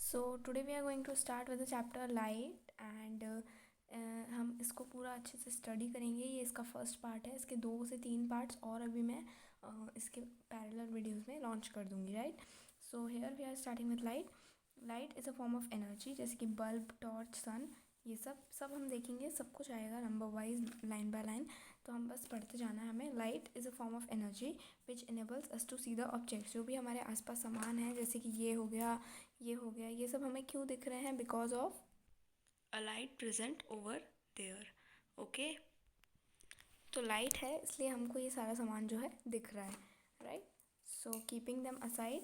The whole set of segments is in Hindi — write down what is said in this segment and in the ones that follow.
So today we are going to start with the chapter light and हम इसको पूरा अच्छे से स्टडी करेंगे। ये इसका फर्स्ट पार्ट है, इसके 2 से 3 पार्ट्स और अभी मैं इसके पैरेलल वीडियोस में लॉन्च कर दूँगी, right. So here we are starting with light. Light is a form of energy, जैसे कि बल्ब, टॉर्च, सन, ये सब हम देखेंगे, सब कुछ आएगा number wise, line by line. तो हम बस पढ़ते जाना है हमें। Light is a form of energy which enables us to see the objects. जो भी हमारे आसपास सामान है, जैसे कि ये हो गया, ये हो गया, ये सब हमें क्यों दिख रहे हैं? Because of a light present over there. Okay, तो लाइट है इसलिए हमको ये सारा सामान जो है दिख रहा है, right. So keeping them aside,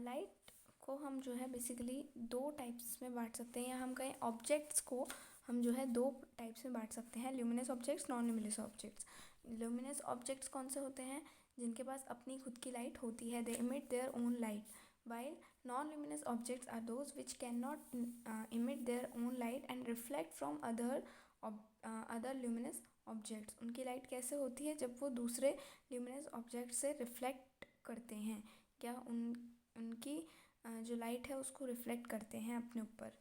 light को हम जो है बेसिकली 2 टाइप्स में बांट सकते हैं, या हम कहें ऑब्जेक्ट्स को हम जो है 2 टाइप्स में बांट सकते हैं, luminous objects, non luminous objects. Luminous objects कौन से होते हैं? जिनके पास अपनी खुद की लाइट होती है, they emit their own light, while non-luminous objects are those which cannot emit their own light and reflect from other luminous objects। उनकी लाइट कैसे होती है? जब वो दूसरे luminous object से रिफ्लेक्ट करते हैं, क्या उनकी जो लाइट है उसको रिफ्लेक्ट करते हैं अपने ऊपर।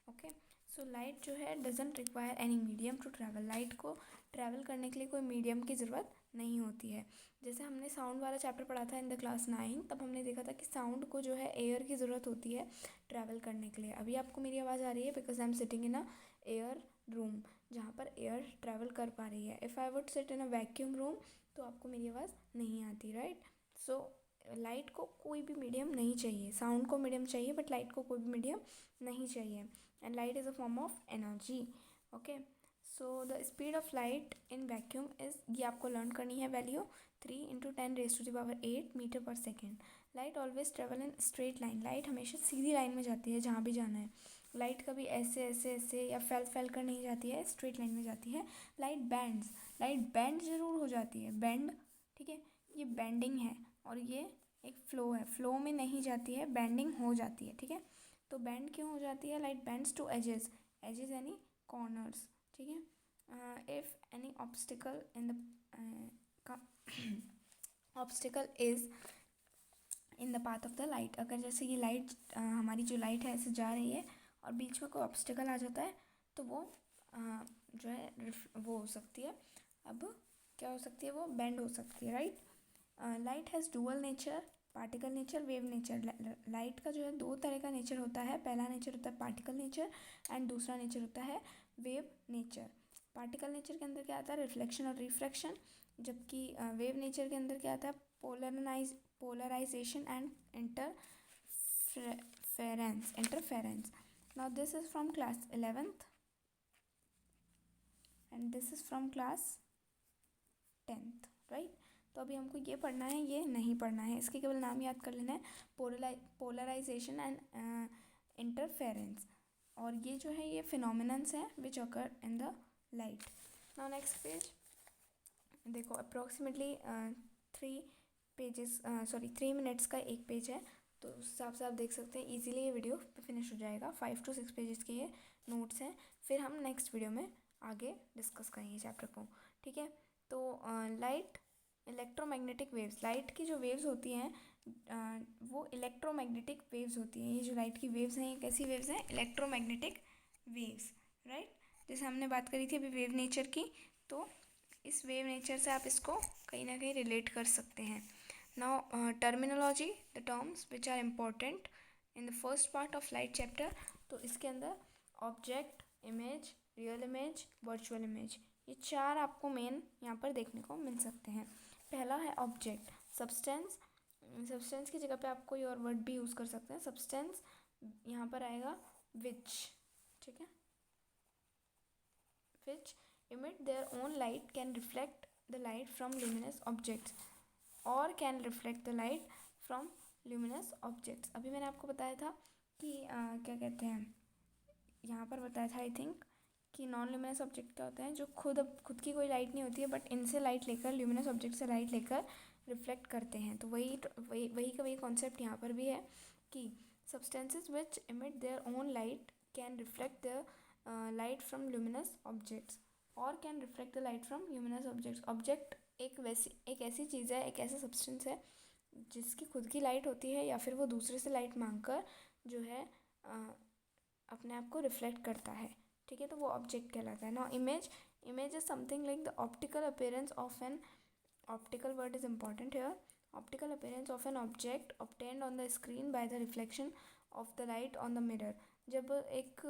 ओके, सो लाइट जो है doesn't require any medium to travel. Light को ट्रैवल करने के लिए कोई मीडियम की ज़रूरत नहीं होती है। जैसे हमने साउंड वाला चैप्टर पढ़ा था इन द क्लास 9, तब हमने देखा था कि साउंड को जो है एयर की ज़रूरत होती है ट्रैवल करने के लिए। अभी आपको मेरी आवाज़ आ रही है because I am sitting in a air room, जहाँ पर एयर ट्रैवल कर पा रही है। If I would sit in a vacuum room तो आपको मेरी आवाज़ नहीं आती, राइट। सो लाइट को कोई भी मीडियम नहीं चाहिए। साउंड को मीडियम चाहिए बट लाइट को कोई भी मीडियम नहीं चाहिए। And light is a form of energy. Okay, so the speed of light in vacuum is, ये आपको लर्न करनी है वैल्यू, 3 × 10⁸ मीटर पर second. Light always travel in straight line. Light हमेशा सीधी लाइन में जाती है जहाँ भी जाना है। लाइट कभी ऐसे ऐसे ऐसे या फैल कर नहीं जाती है, स्ट्रेट लाइन में जाती है। लाइट बैंड्स, लाइट बैंड ज़रूर हो जाती है, बैंड, ठीक है, ये बैंडिंग है, और ये एक फ़्लो है, फ़्लो में नहीं जाती है, बैंडिंग हो जाती है, ठीक है। तो बैंड क्यों हो जाती है? Light bends to edges, edges यानी कॉर्नर्स, ठीक है। If any obstacle in the obstacle is in the path of the light. अगर जैसे ये लाइट, हमारी जो लाइट है ऐसे जा रही है और बीच में कोई ऑब्स्टिकल आ जाता है तो वो जो है वो हो सकती है, अब क्या हो सकती है? वो बेंड हो सकती है, right. Light has dual nature, particle nature, wave nature. Light का जो है 2 तरह का नेचर होता है। पहला नेचर होता है पार्टिकल नेचर एंड दूसरा नेचर होता है वेव नेचर। पार्टिकल नेचर के अंदर क्या आता है? रिफ्लेक्शन और रिफ्रैक्शन। जबकि वेव नेचर के अंदर क्या आता है? Polarization and interference. Now this is from class 11th and this is from class 10th, right. तो अभी हमको ये पढ़ना है, ये नहीं पढ़ना है, इसके केवल नाम याद कर लेना है, पोलराइजेशन एंड इंटरफेरेंस। और ये जो है ये फिनोमिनन्स हैं विच occur in the light. Now next page देखो, अप्रोक्सीमेटली 3 मिनट्स का एक पेज है, तो उस हिसाब से आप देख सकते हैं ईजिली ये वीडियो फिनिश हो जाएगा। 5 to 6 पेजेस के ये नोट्स हैं। फिर हम नेक्स्ट वीडियो में आगे डिस्कस करेंगे चैप्टर को, ठीक है। तो लाइट इलेक्ट्रोमैग्नेटिक वेव्स, लाइट की जो वेव्स होती हैं वो इलेक्ट्रोमैग्नेटिक वेव्स होती हैं। ये जो लाइट की वेव्स हैं ये कैसी वेव्स हैं? Electromagnetic waves, right. जैसे हमने बात करी थी अभी वेव नेचर की, तो इस वेव नेचर से आप इसको कहीं ना कहीं रिलेट कर सकते हैं। Now terminology, the terms which are important in the first part of light chapter. तो इसके अंदर object, image, real image, virtual image, ये 4 आपको मेन यहाँ पर देखने को मिल सकते हैं। पहला है ऑब्जेक्ट, सब्सटेंस। सब्सटेंस की जगह पे आप कोई और वर्ड भी यूज़ कर सकते हैं। सब्सटेंस यहाँ पर आएगा विच, ठीक है, विच emit their own light, can reflect the light from luminous objects और can reflect the light from luminous objects। अभी मैंने आपको बताया था कि क्या कहते हैं, यहाँ पर बताया था आई थिंक कि नॉन ल्यूमिनस ऑब्जेक्ट क्या होते हैं? जो खुद की कोई लाइट नहीं होती है बट इनसे लाइट लेकर, ल्यूमिनस ऑब्जेक्ट से लाइट लेकर रिफ्लेक्ट करते हैं। तो वही का वही कॉन्सेप्ट यहाँ पर भी है कि substances which emit their own light can reflect the light from luminous objects और can reflect the light from luminous objects. Object एक ऐसी चीज़ है, एक ऐसा सब्सटेंस है जिसकी खुद की लाइट होती है या फिर वो दूसरे से लाइट मांगकर जो है अपने आप को रिफ्लेक्ट करता है, ठीक है, तो वो ऑब्जेक्ट कहलाता है। Now image is something like the optical appearance of an optical word is important here. Optical appearance of an object obtained on the screen by the reflection of the light on the mirror. जब एक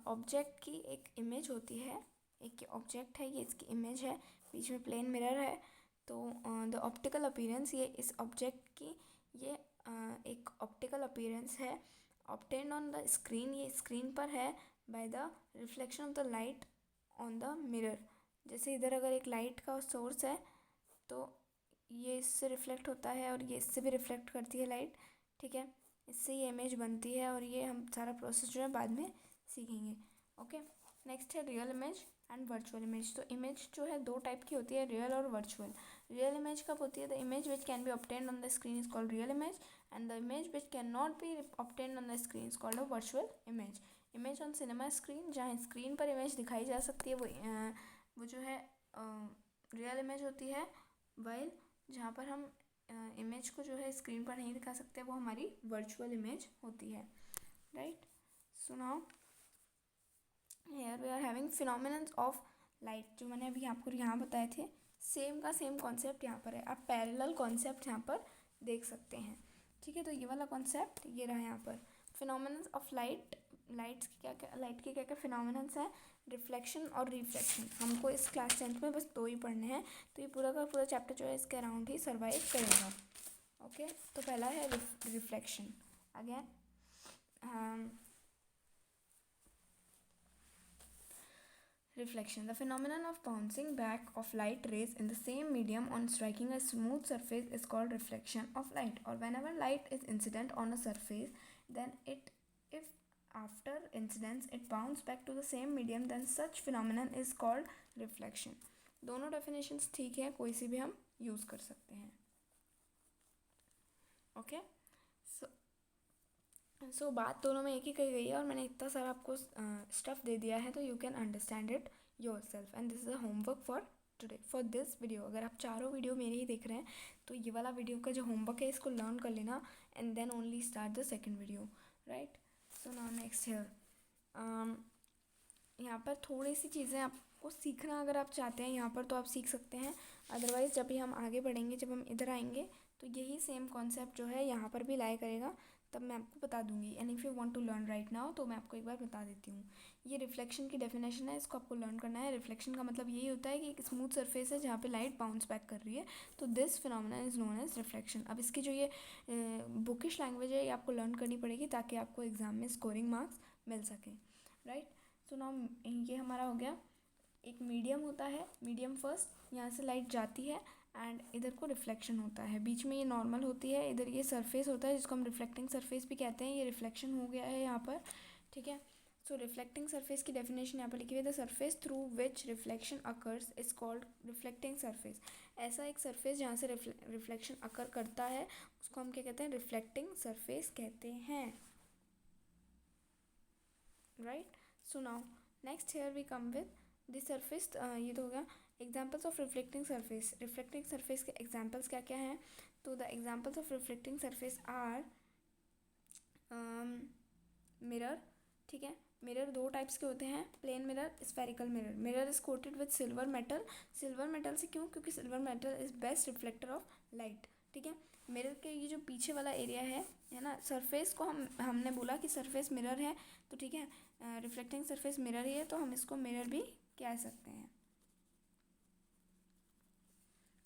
ऑब्जेक्ट की एक इमेज होती है, एक ऑब्जेक्ट है, ये इसकी इमेज है, बीच में प्लेन मिरर है, तो द ऑप्टिकल अपीयरेंस, ये इस ऑब्जेक्ट की ये एक ऑप्टिकल अपीयरेंस है ऑब्टेन्ड ऑन द स्क्रीन, ये स्क्रीन पर है, by the reflection of the light on the mirror. जैसे इधर अगर एक लाइट का सोर्स है तो ये इससे रिफ्लेक्ट होता है और ये इससे भी रिफ्लेक्ट करती है लाइट, ठीक है, इससे ये इमेज बनती है, और ये हम सारा प्रोसेस जो है बाद में सीखेंगे। ओके, नेक्स्ट है real image and virtual image. तो इमेज जो है दो टाइप की होती है, रियल और वर्चुअल। रियल इमेज कब होती है? The image which can be obtained on the screen is called real image, and the image which can not be obtained on the screen is called a virtual image. Image on cinema screen, जहाँ स्क्रीन पर इमेज दिखाई जा सकती है, वो जो है रियल इमेज होती है, वाइल जहाँ पर हम इमेज को जो है स्क्रीन पर नहीं दिखा सकते, वो हमारी वर्चुअल इमेज होती है, right. So now here we are having phenomenons of light, जो मैंने अभी आपको यहाँ बताए थे, सेम का सेम कॉन्सेप्ट यहाँ पर है। आप पैरेलल कॉन्सेप्ट यहाँ पर देख सकते हैं, ठीक है। तो ये वाला कॉन्सेप्ट ये रहा यहाँ पर, फिनोमिनन्स ऑफ लाइट। लाइट के क्या क्या फिनोमिनन्स हैं? रिफ्लेक्शन और रिफ्रैक्शन। हमको इस क्लास 10th में बस दो ही पढ़ने हैं, तो ये पूरा का पूरा चैप्टर जो है इसके अराउंड ही सर्वाइव करेगा। ओके, तो पहला है reflection. Again reflection, the phenomenon of bouncing back of light rays in the same medium on striking a smooth surface is called reflection of light. Or whenever light is incident on a surface, then if after incidence it bounces back to the same medium, then such phenomenon is called reflection. दोनों definitions ठीक है, कोई सी भी हम use कर सकते हैं। ओके, सो बात दोनों में एक ही कही गई है, और मैंने इतना सारा आपको स्टफ़ दे दिया है, तो you can understand it your self, and this is a homework for today for this video. अगर आप चारों वीडियो मेरे ही देख रहे हैं, तो ये वाला वीडियो का जो होमवर्क है इसको लर्न कर लेना, and then only start the second video, right. So now next here, यहाँ पर थोड़ी सी चीज़ें आपको सीखना अगर आप चाहते हैं यहाँ पर, तो आप सीख सकते हैं। अदरवाइज़ जब भी हम आगे बढ़ेंगे, जब हम इधर आएंगे, तो यही सेम कॉन्सेप्ट जो है यहाँ पर भी लाया करेगा, तब मैं आपको बता दूंगी। And if you want to learn right now, तो मैं आपको एक बार बता देती हूँ। ये रिफ्लेक्शन की डेफिनेशन है, इसको आपको लर्न करना है। रिफ्लेक्शन का मतलब यही होता है कि एक स्मूथ सरफेस है जहाँ पे लाइट बाउंस बैक कर रही है, तो this phenomenon is known as reflection. अब इसकी जो ये बुकिश लैंग्वेज है, ये आपको लर्न करनी पड़ेगी, ताकि आपको एग्जाम में स्कोरिंग मार्क्स मिल सकें, राइट। सो नाउ ये हमारा हो गया, एक मीडियम होता है, मीडियम फर्स्ट, यहाँ से लाइट जाती है, एंड इधर को रिफ्लेक्शन होता है, बीच में ये नॉर्मल होती है, इधर ये सरफेस होता है जिसको हम रिफ्लेक्टिंग सरफेस भी कहते हैं। ये रिफ्लेक्शन हो गया है यहाँ पर, ठीक है। सो रिफ्लेक्टिंग सरफेस की डेफिनेशन यहाँ पर लिखी हुई है, the surface through which reflection occurs is called reflecting surface. ऐसा एक सरफेस जहाँ से रिफ्लेक्शन अकर करता है, उसको हम क्या कहते हैं? रिफ्लेक्टिंग सरफेस कहते हैं, right. So now next here we come with the surface, ये तो हो गया examples of reflecting surface. Reflecting surface के एग्जाम्पल्स क्या क्या हैं? तो the examples of reflecting surface are mirror, ठीक है। मिरर दो टाइप्स के होते हैं, plane mirror, spherical mirror. Mirror is coated with silver metal. Silver metal से क्यों? क्योंकि silver metal is best reflector of light, ठीक है। मिरर के ये जो पीछे वाला एरिया है ना, सरफेस को हमने बोला कि सरफेस मिरर है, तो ठीक है, रिफ्लेक्टिंग सरफेस मिरर ही है, तो हम इसको मिरर भी कह सकते हैं,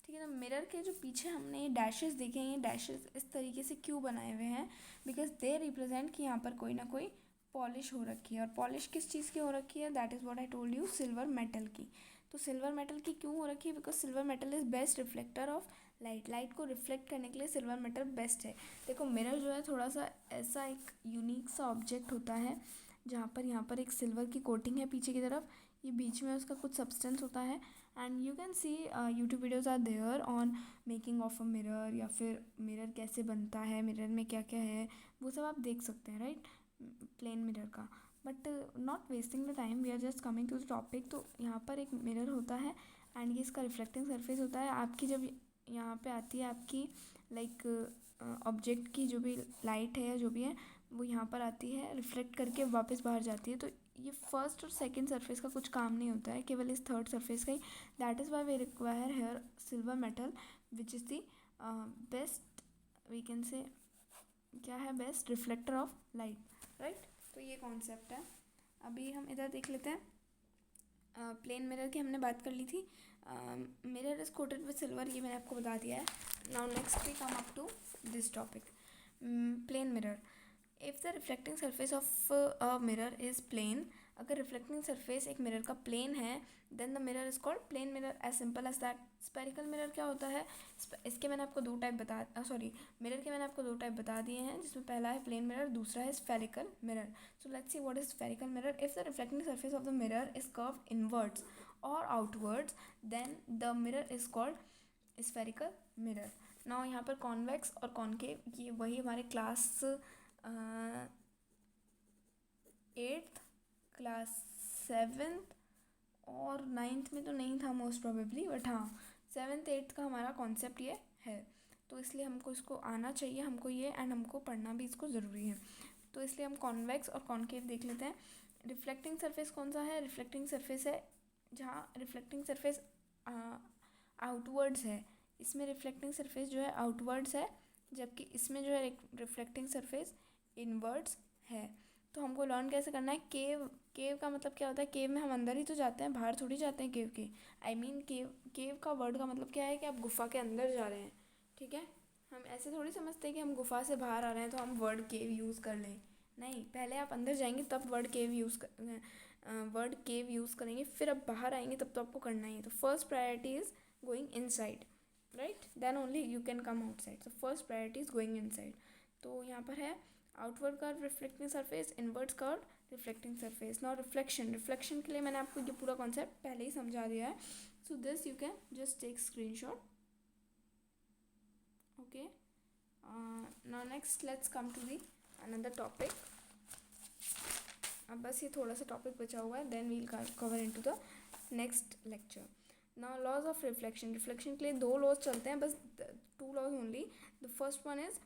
ठीक है। तो मिरर के जो पीछे हमने ये डैशेस देखे हैं, ये डैशेस इस तरीके से क्यों बनाए हुए हैं? बिकॉज दे रिप्रेजेंट कि यहाँ पर कोई ना कोई पॉलिश हो रखी है, और पॉलिश किस चीज़ की हो रखी है? That is what I told you, silver metal की। तो सिल्वर मेटल की क्यों हो रखी है? Because silver metal is best reflector of light. Light को रिफ्लेक्ट करने के लिए सिल्वर मेटल बेस्ट है। देखो मिरर जो है थोड़ा सा ऐसा एक यूनिक सा ऑब्जेक्ट होता है, जहाँ पर यहाँ पर एक सिल्वर की कोटिंग है पीछे की तरफ, ये बीच में उसका कुछ सब्सटेंस होता है, and you can see YouTube videos are there on making of a mirror, या फिर मिरर कैसे बनता है, मिरर में क्या क्या है, वो सब आप देख सकते हैं, राइट, प्लेन मिरर का। But not wasting the time, we are just coming to the topic. तो यहाँ पर एक मिरर होता है, एंड ये इसका रिफ्लेक्टिंग सरफेस होता है। आपकी जब यहाँ पे आती है आपकी लाइक ऑब्जेक्ट की जो भी लाइट है या जो भी है, वो यहाँ पर आती है, रिफ्लेक्ट करके वापस बाहर जाती है। तो ये फर्स्ट और सेकंड सरफेस का कुछ काम नहीं होता है, केवल इस थर्ड सरफेस का ही। That is why we require here silver metal which is the best, we can say क्या है, best reflector of light, right. तो ये कॉन्सेप्ट है। अभी हम इधर देख लेते हैं, प्लेन मिरर की हमने बात कर ली थी। Mirror is coated with silver, ये मैंने आपको बता दिया है। Now next we come up to this topic, plane mirror. If the reflecting surface of a mirror is plane, अगर रिफ्लेक्टिंग सरफेस एक मिरर का प्लेन है, then the mirror is called plane mirror, as simple as that. Spherical mirror क्या होता है, इसके मैंने आपको दो टाइप मिरर के मैंने आपको दो टाइप बता दिए हैं, जिसमें पहला है प्लेन मिरर, दूसरा है spherical mirror. So let's see what is spherical mirror. If the reflecting surface of the mirror is curved inwards और outwards, then the mirror is called spherical mirror. Now यहाँ पर कॉन्वेक्स और कॉनकेव, ये वही हमारे क्लास 8th, क्लास 7th और 9th में तो नहीं था मोस्ट प्रोबेबली, बट हाँ 7th 8th का हमारा कॉन्सेप्ट ये है। तो इसलिए हमको इसको आना चाहिए, हमको ये, एंड हमको पढ़ना भी इसको ज़रूरी है। तो इसलिए हम कॉन्वेक्स और कॉनकेव देख लेते हैं। रिफ्लेक्टिंग सरफेस कौन सा है, रिफ्लेक्टिंग सरफेस है जहाँ रिफ्लेक्टिंग सरफेस आउटवर्ड्स है। इसमें रिफ्लेक्टिंग सरफेस जो है आउटवर्ड्स है, जबकि इसमें जो है रिफ्लेक्टिंग सरफेस इनवर्ड्स है। तो हमको लर्न कैसे करना है, केव का मतलब क्या होता है, केव में हम अंदर ही तो जाते हैं, बाहर थोड़ी जाते हैं केव के। आई मीन केव का वर्ड का मतलब क्या है कि आप गुफा के अंदर जा रहे हैं, ठीक है। हम ऐसे थोड़ी समझते हैं कि हम गुफा से बाहर आ रहे हैं तो हम वर्ड केव यूज़ कर लें, नहीं, पहले आप अंदर जाएंगे तब वर्ड केव यूज़ करेंगे, फिर आप बाहर आएंगे तब तो आपको करना ही है। तो first priority is going inside, right, then only you can come outside. So first priority is going inside. तो यहाँ पर है outward curve reflecting surface, inward curve reflecting surface. Now reflection के लिए मैंने आपको ये पूरा कॉन्सेप्ट पहले ही समझा दिया है। So this you can just take screenshot, okay. Now next let's come to the another topic. अब बस ये थोड़ा सा टॉपिक बचा हुआ है, then we'll cover into the next lecture. Now laws of reflection के लिए दो लॉज चलते हैं, बस 2 laws only. The first one is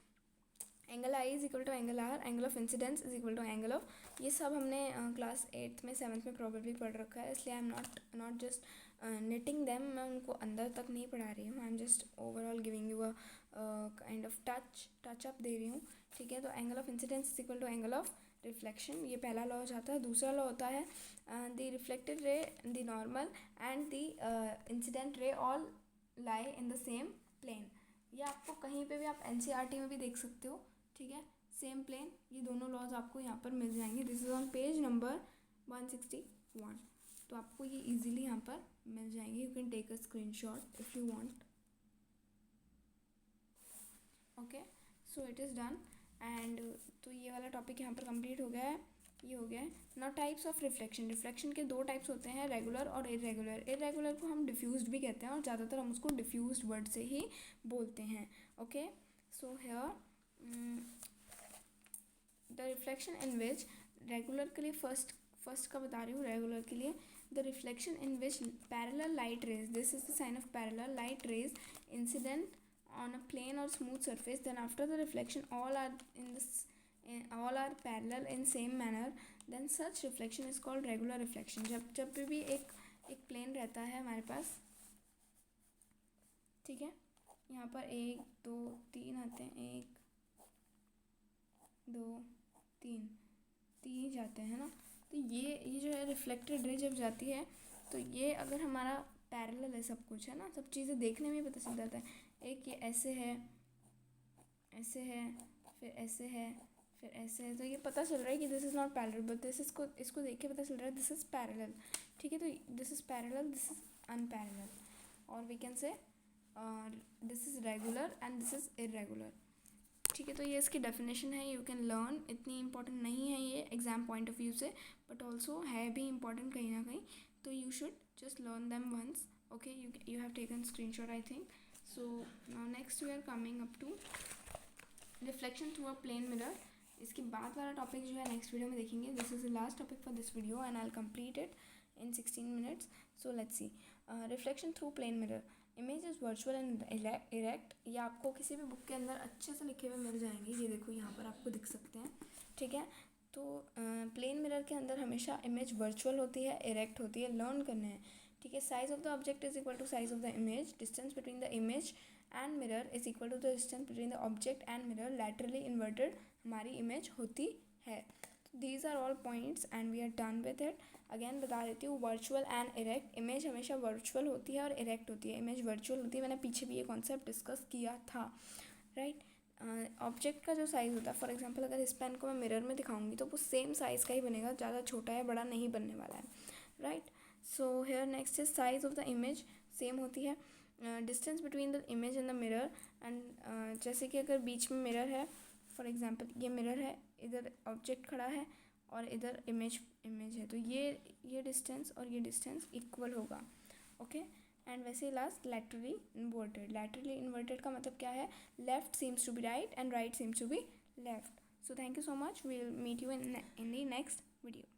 angle I is equal to angle R, angle of incidence is equal to angle of, ये सब हमने क्लास 8th में 7th में प्रॉबेबली पढ़ रखा है, इसलिए I am not just knitting them, मैं उनको अंदर तक नहीं पढ़ा रही हूँ, I am just overall giving you a kind of touch up दे रही हूँ, ठीक है। तो angle of incidence is equal to angle of reflection, ये पहला लॉ हो जाता है। दूसरा लॉ होता है the reflected ray, the normal and the incident ray all lie in the same plane. ये आपको कहीं पे भी आप NCERT में भी देख सकते हो, ठीक है, सेम प्लेन। ये दोनों लॉज आपको यहाँ पर मिल जाएंगे। This is on page number 161। तो आपको ये इजीली यहाँ पर मिल जाएंगे, you can take a screenshot if you want, okay. So it is done, and तो ये वाला टॉपिक यहाँ पर कंप्लीट हो गया है, ये हो गया है। नाउ टाइप्स ऑफ रिफ्लेक्शन के दो टाइप्स होते हैं, रेगुलर और इरेगुलर को हम डिफ्यूज्ड भी कहते हैं, और ज़्यादातर हम उसको डिफ्यूज्ड वर्ड से ही बोलते हैं, okay. So here the reflection in which, regular के लिए फर्स्ट का बता रही हूँ, रेगुलर के लिए the reflection in which parallel light rays, this is the sign of parallel light rays incident on a plane or smooth surface, then after the reflection all are parallel in same manner, then such reflection is called regular reflection। जब भी एक प्लेन रहता है हमारे पास, ठीक है, यहाँ पर 1 2 3 आते हैं, 1 2 3 ही जाते हैं ना। तो ये जो है रिफ्लेक्टेड रे जब जाती है, तो ये अगर हमारा पैरेलल है, सब कुछ है ना, सब चीज़ें देखने में पता चल जाता है। एक ये ऐसे है, फिर ऐसे है, फिर ऐसे है, तो ये पता चल रहा है कि this is not parallel, but इसको देख के पता चल रहा है दिस इज़ पैरेलल, ठीक है। तो this is parallel, this is unparallel, और we can say this is regular and this is irregular, ठीक है। तो ये इसकी डेफिनेशन है, यू कैन लर्न, इतनी इंपॉर्टेंट नहीं है ये एग्ज़ाम पॉइंट ऑफ व्यू से, बट ऑल्सो है भी इंपॉर्टेंट कहीं ना कहीं, तो you should just learn them once, okay. You have taken screenshot I think. So now next we are coming up to reflection through a plane mirror। इसके बाद वाला टॉपिक जो है नेक्स्ट वीडियो में देखेंगे। This is the last topic for this video and I will complete it in 16 minutes। So let's see, reflection through plane mirror, image is virtual and erect. ये आपको किसी भी बुक के अंदर अच्छे से लिखे हुए मिल जाएंगे, ये देखो यहाँ पर आपको दिख सकते हैं, ठीक है। ठीक है। तो प्लेन मिरर के अंदर हमेशा इमेज वर्चुअल होती है, इरेक्ट होती है, लर्न करना है, ठीक है। Size of the object is equal to size of the image, distance between the image and mirror is equal to the distance between the object and mirror, laterally inverted हमारी इमेज होती है। These are all points and we are done with it. Again बता देती हूँ, वर्चुअल एंड इरेक्ट, इमेज हमेशा वर्चुअल होती है और इरेक्ट होती है। इमेज वर्चुअल होती है, मैंने पीछे भी ये कॉन्सेप्ट डिस्कस किया था, राइट। ऑब्जेक्ट का जो साइज़ होता है, फॉर एग्जांपल अगर इस पेन को मैं मिरर में दिखाऊंगी तो वो सेम साइज़ का ही बनेगा, ज़्यादा छोटा या बड़ा नहीं बनने वाला है, right. So here next is size of the image, same होती है। Distance between the image and the mirror, and जैसे कि अगर बीच में मिरर है, फॉर एग्जांपल ये मिरर है, इधर ऑब्जेक्ट खड़ा है और इधर इमेज है, तो ये डिस्टेंस और ये डिस्टेंस इक्वल होगा, ओके। एंड वैसे last laterally inverted, laterally inverted का मतलब क्या है, left seems to be right and right seems to be left. So thank you so much, we will meet you in the next video.